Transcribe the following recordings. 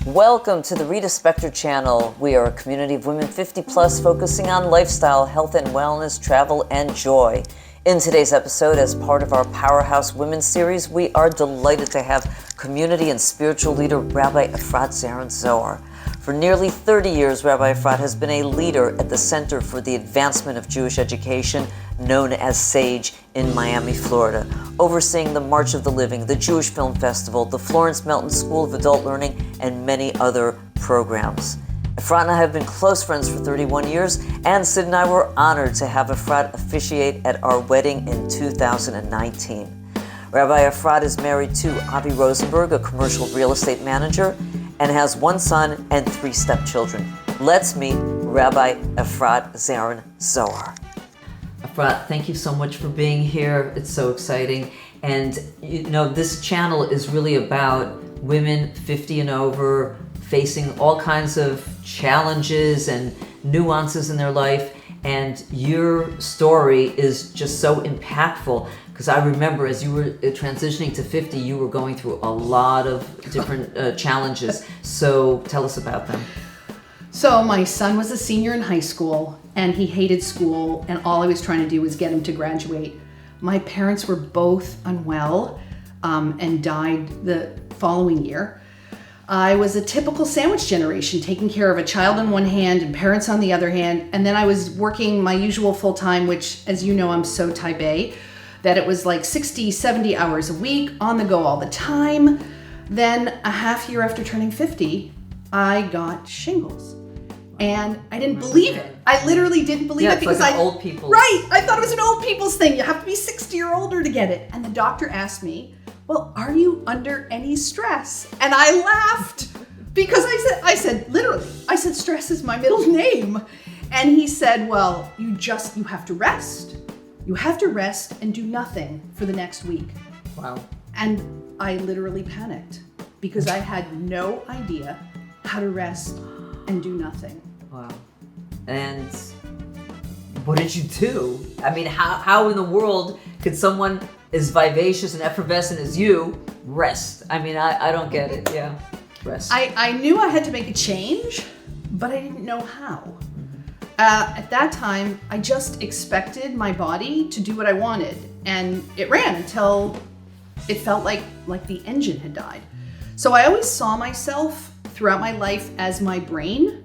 Welcome to the Rita Spector channel. We are a community of women 50 plus focusing on lifestyle, health and wellness, travel, and joy. In today's episode, as part of our Powerhouse Women series, we are delighted to have community and spiritual leader Rabbi Efrat Zarren Zohar. For nearly 30 years, Rabbi Efrat has been a leader at the Center for the Advancement of Jewish Education, known as CAJE, in Miami, Florida, overseeing the March of the Living, the Jewish Film Festival, the Florence Melton School of Adult Learning, and many other programs. Efrat and I have been close friends for 31 years, and Sid and I were honored to have Efrat officiate at our wedding in 2019. Rabbi Efrat is married to Avi Rosenberg, a commercial real estate manager, and has one son and 3 stepchildren. Let's meet Rabbi Efrat Zarren Zohar. Efrat, thank you so much for being here. It's so exciting. And you know, this channel is really about women 50 and over facing all kinds of challenges and nuances in their life. And your story is just so impactful, because I remember as you were transitioning to 50, you were going through a lot of different challenges. So tell us about them. So my son was a senior in high school, and he hated school, and all I was trying to do was get him to graduate. My parents were both unwell and died the following year. I was a typical sandwich generation, taking care of a child on one hand and parents on the other hand, and then I was working my usual full-time, which, as you know, I'm so type A, that it was like 60, 70 hours a week, on the go all the time. Then a half year after turning 50, I got shingles. And I didn't believe it. I literally didn't believe it because like old people. Right, I thought it was an old people's thing. You have to be 60 or older to get it. And the doctor asked me, well, are you under any stress? And I laughed because I said, stress is my middle name. And he said, well, you have to rest. You have to rest and do nothing for the next week. Wow. And I literally panicked because I had no idea how to rest and do nothing. Wow. And what did you do? I mean, how in the world could someone as vivacious and effervescent as you rest? I mean, I don't get it. Yeah, rest. I knew I had to make a change, but I didn't know how. At that time, I just expected my body to do what I wanted, and it ran until it felt like the engine had died. So I always saw myself throughout my life as my brain.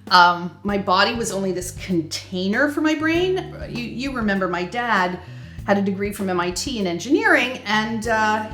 My body was only this container for my brain. You remember my dad had a degree from MIT in engineering, and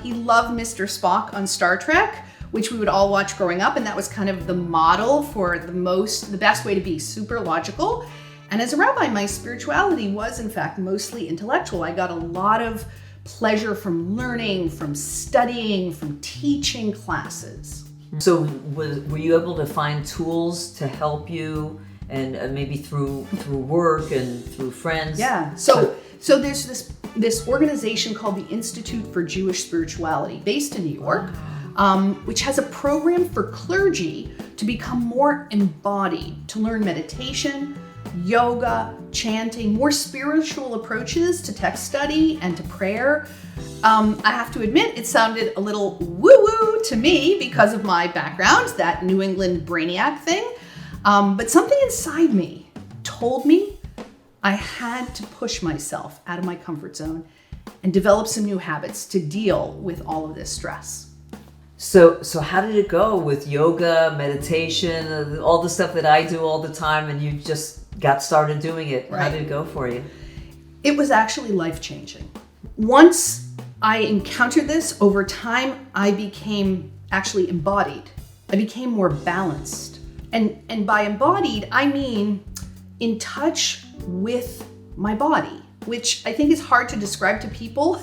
he loved Mr. Spock on Star Trek, which we would all watch growing up, and that was kind of the model for the best way to be super logical. And as a rabbi, my spirituality was in fact mostly intellectual. I got a lot of pleasure from learning, from studying, from teaching classes. So were you able to find tools to help you, and maybe through work and through friends? Yeah. So there's this organization called the Institute for Jewish Spirituality, based in New York, which has a program for clergy to become more embodied, to learn meditation, yoga, chanting, more spiritual approaches to text study and to prayer. I have to admit, it sounded a little woo-woo to me because of my background, that New England brainiac thing. But something inside me told me I had to push myself out of my comfort zone and develop some new habits to deal with all of this stress. So how did it go with yoga, meditation, all the stuff that I do all the time, and you just got started doing it? Right. How did it go for you? It was actually life-changing. Once I encountered this, over time, I became actually embodied. I became more balanced. And by embodied, I mean in touch with my body, which I think is hard to describe to people,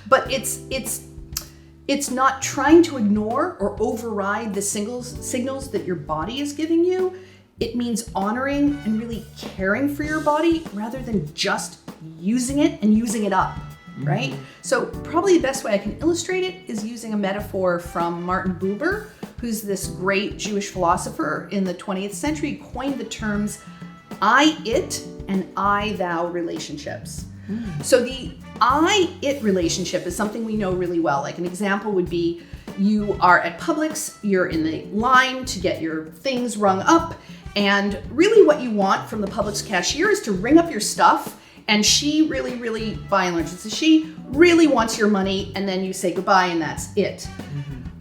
but it's not trying to ignore or override the signals that your body is giving you. It means honoring and really caring for your body rather than just using it and using it up, right? So probably the best way I can illustrate it is using a metaphor from Martin Buber, who's this great Jewish philosopher in the 20th century, coined the terms I-it and I-thou relationships. So the I-it relationship is something we know really well. Like an example would be, you are at Publix, you're in the line to get your things rung up, and really what you want from the Publix cashier is to ring up your stuff, and she really, by and large, she really wants your money, and then you say goodbye and that's it.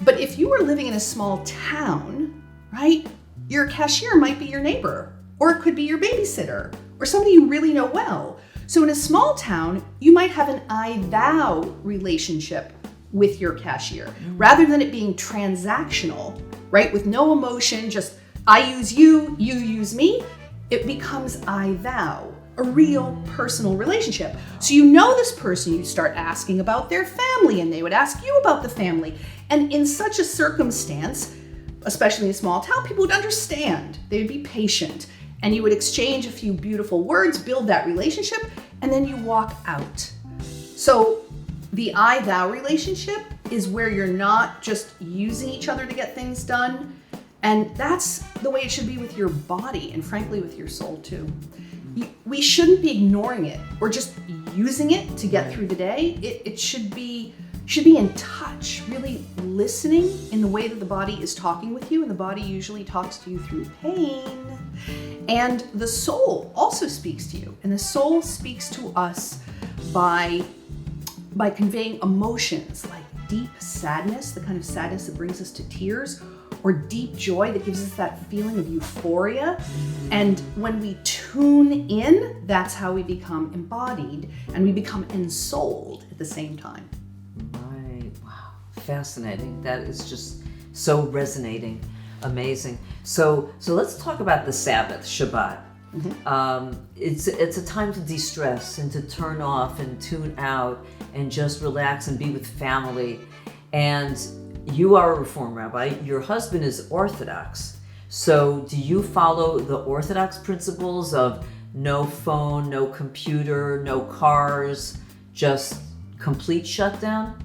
But if you were living in a small town, right, your cashier might be your neighbor, or it could be your babysitter, or somebody you really know well. So in a small town, you might have an I-thou relationship with your cashier, rather than it being transactional, right? With no emotion, just I use you, you use me. It becomes I-thou, a real personal relationship. So you know this person, you start asking about their family, and they would ask you about the family. And in such a circumstance, especially in a small town, people would understand. They would be patient, and you would exchange a few beautiful words, build that relationship, and then you walk out. So the I-thou relationship is where you're not just using each other to get things done. And that's the way it should be with your body, and frankly with your soul too. We shouldn't be ignoring it or just using it to get through the day. It should be in touch, really listening in the way that the body is talking with you, and the body usually talks to you through pain. And the soul also speaks to you, and the soul speaks to us by conveying emotions like deep sadness, the kind of sadness that brings us to tears, or deep joy that gives us that feeling of euphoria. And when we tune in, that's how we become embodied, and we become ensouled at the same time. Right. Wow. Fascinating. That is just so resonating. Amazing. So let's talk about the Sabbath, Shabbat. It's a time to de-stress and to turn off and tune out and just relax and be with family. And you are a Reform rabbi. Your husband is Orthodox. So do you follow the Orthodox principles of no phone, no computer, no cars, just complete shutdown?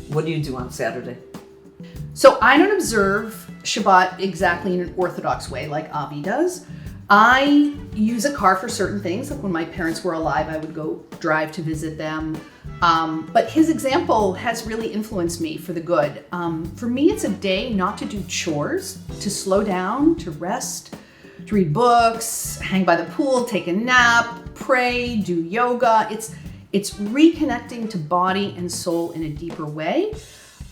What do you do on Saturday? So I don't observe Shabbat exactly in an Orthodox way like Avi does. I use a car for certain things. Like when my parents were alive, I would go drive to visit them. But his example has really influenced me for the good. For me, it's a day not to do chores, to slow down, to rest, to read books, hang by the pool, take a nap, pray, do yoga. It's reconnecting to body and soul in a deeper way.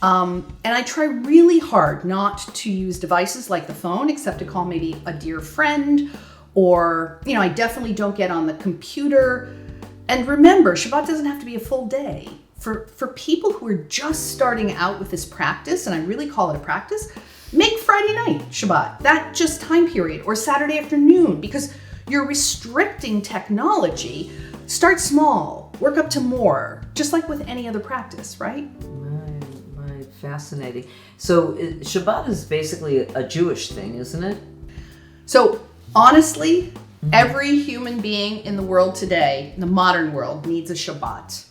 And I try really hard not to use devices like the phone, except to call maybe a dear friend, or, I definitely don't get on the computer. And remember, Shabbat doesn't have to be a full day. For people who are just starting out with this practice, and I really call it a practice, make Friday night Shabbat, that just time period, or Saturday afternoon, because you're restricting technology. Start small, work up to more, just like with any other practice, right? Right, fascinating. So Shabbat is basically a Jewish thing, isn't it? So honestly, every human being in the world today, in the modern world, needs a Shabbat.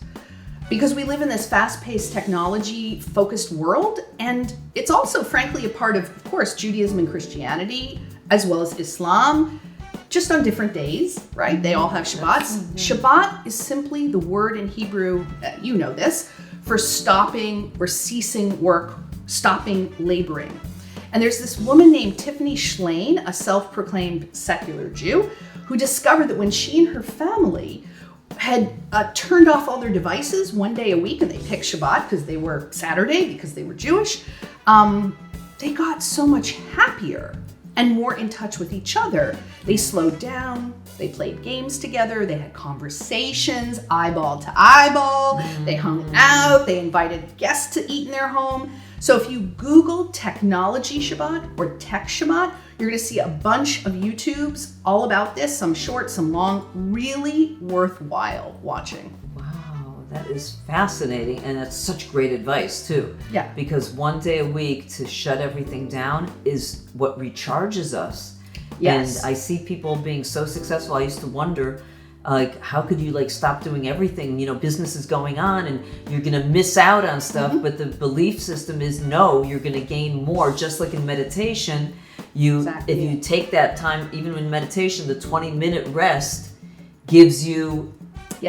Because we live in this fast-paced, technology-focused world, and it's also, frankly, a part of course, Judaism and Christianity, as well as Islam, just on different days, right? They all have Shabbats. Shabbat is simply the word in Hebrew, you know this, for stopping or ceasing work, stopping laboring. And there's this woman named Tiffany Schlein, a self-proclaimed secular Jew, who discovered that when she and her family had turned off all their devices one day a week, and they picked Shabbat because they were Saturday, because they were Jewish, they got so much happier and more in touch with each other. They slowed down, they played games together, they had conversations, eyeball to eyeball, they hung out, they invited guests to eat in their home. So if you Google technology Shabbat or tech Shabbat, you're gonna see a bunch of YouTubes all about this, some short, some long, really worthwhile watching. Wow, that is fascinating, and that's such great advice too. Yeah. Because one day a week to shut everything down is what recharges us. Yes. And I see people being so successful. I used to wonder, how could you stop doing everything? Business is going on and you're going to miss out on stuff. But the belief system is no, you're going to gain more. Just like in meditation, if you take that time, even in meditation, the 20-minute rest gives you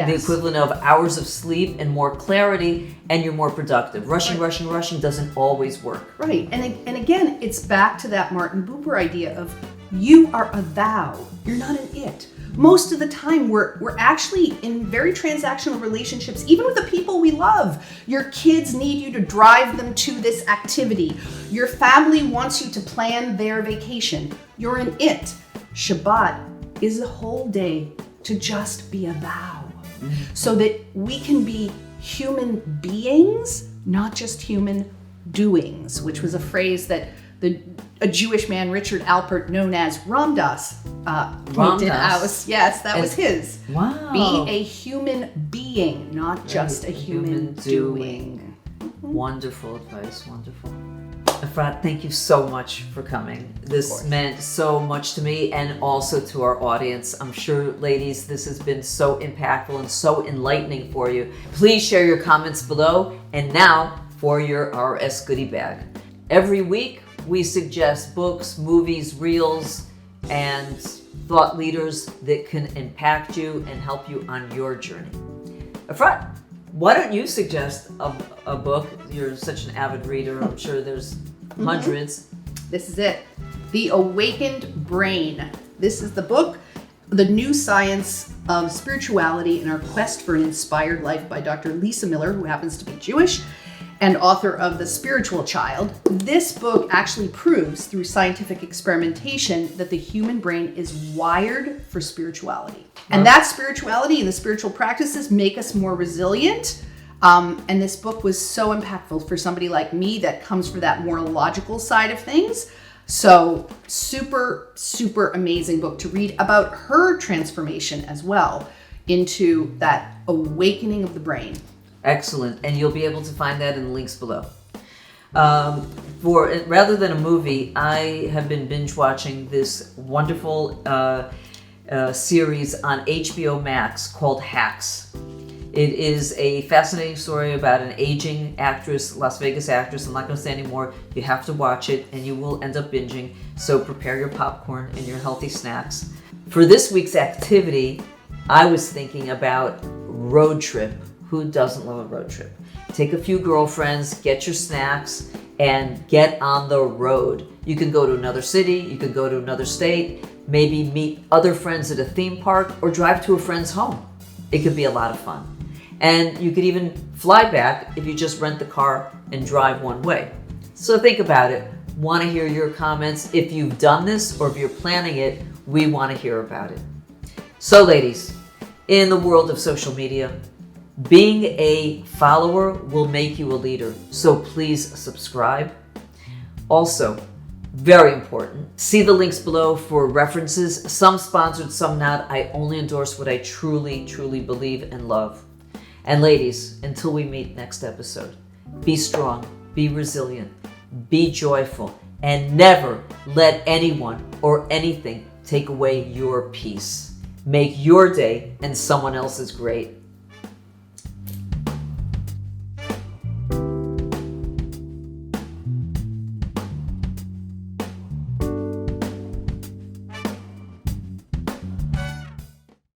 the equivalent of hours of sleep and more clarity, and you're more productive. Rushing doesn't always work. Right. And again, it's back to that Martin Buber idea of you are a thou, you're not an it. Most of the time, we're actually in very transactional relationships, even with the people we love. Your kids need you to drive them to this activity. Your family wants you to plan their vacation. You're an it. Shabbat is a whole day to just be a thou, so that we can be human beings, not just human doings, which was a phrase that a Jewish man, Richard Alpert, known as Ramdas, pointed out. Yes, that was his. Wow. Be a human being, not just a human doing. Wonderful advice, wonderful. Efrat, thank you so much for coming. This meant so much to me and also to our audience. I'm sure, ladies, this has been so impactful and so enlightening for you. Please share your comments below. And now for your RS goodie bag. Every week, we suggest books, movies, reels, and thought leaders that can impact you and help you on your journey. Efrat, why don't you suggest a book? You're such an avid reader. I'm sure there's hundreds. This is it. The Awakened Brain. This is the book, The New Science of Spirituality in Our Quest for an Inspired Life by Dr. Lisa Miller, who happens to be Jewish and author of The Spiritual Child. This book actually proves through scientific experimentation that the human brain is wired for spirituality. And that spirituality and the spiritual practices make us more resilient. And this book was so impactful for somebody like me that comes from that more logical side of things. So super, super amazing book to read about her transformation as well into that awakening of the brain. Excellent. And you'll be able to find that in the links below. Rather than a movie, I have been binge watching this wonderful series on HBO Max called Hacks. It is a fascinating story about an aging actress, Las Vegas actress. I'm not going to say any more. You have to watch it and you will end up binging. So prepare your popcorn and your healthy snacks. For this week's activity, I was thinking about road trip. Who doesn't love a road trip? Take a few girlfriends, get your snacks, and get on the road. You can go to another city, you can go to another state, maybe meet other friends at a theme park, or drive to a friend's home. It could be a lot of fun. And you could even fly back if you just rent the car and drive one way. So think about it. Want to hear your comments. If you've done this or if you're planning it, we want to hear about it. So ladies, in the world of social media, being a follower will make you a leader, so please subscribe. Also, very important, see the links below for references, some sponsored, some not. I only endorse what I truly, truly believe and love. And ladies, until we meet next episode, be strong, be resilient, be joyful, and never let anyone or anything take away your peace. Make your day and someone else's great.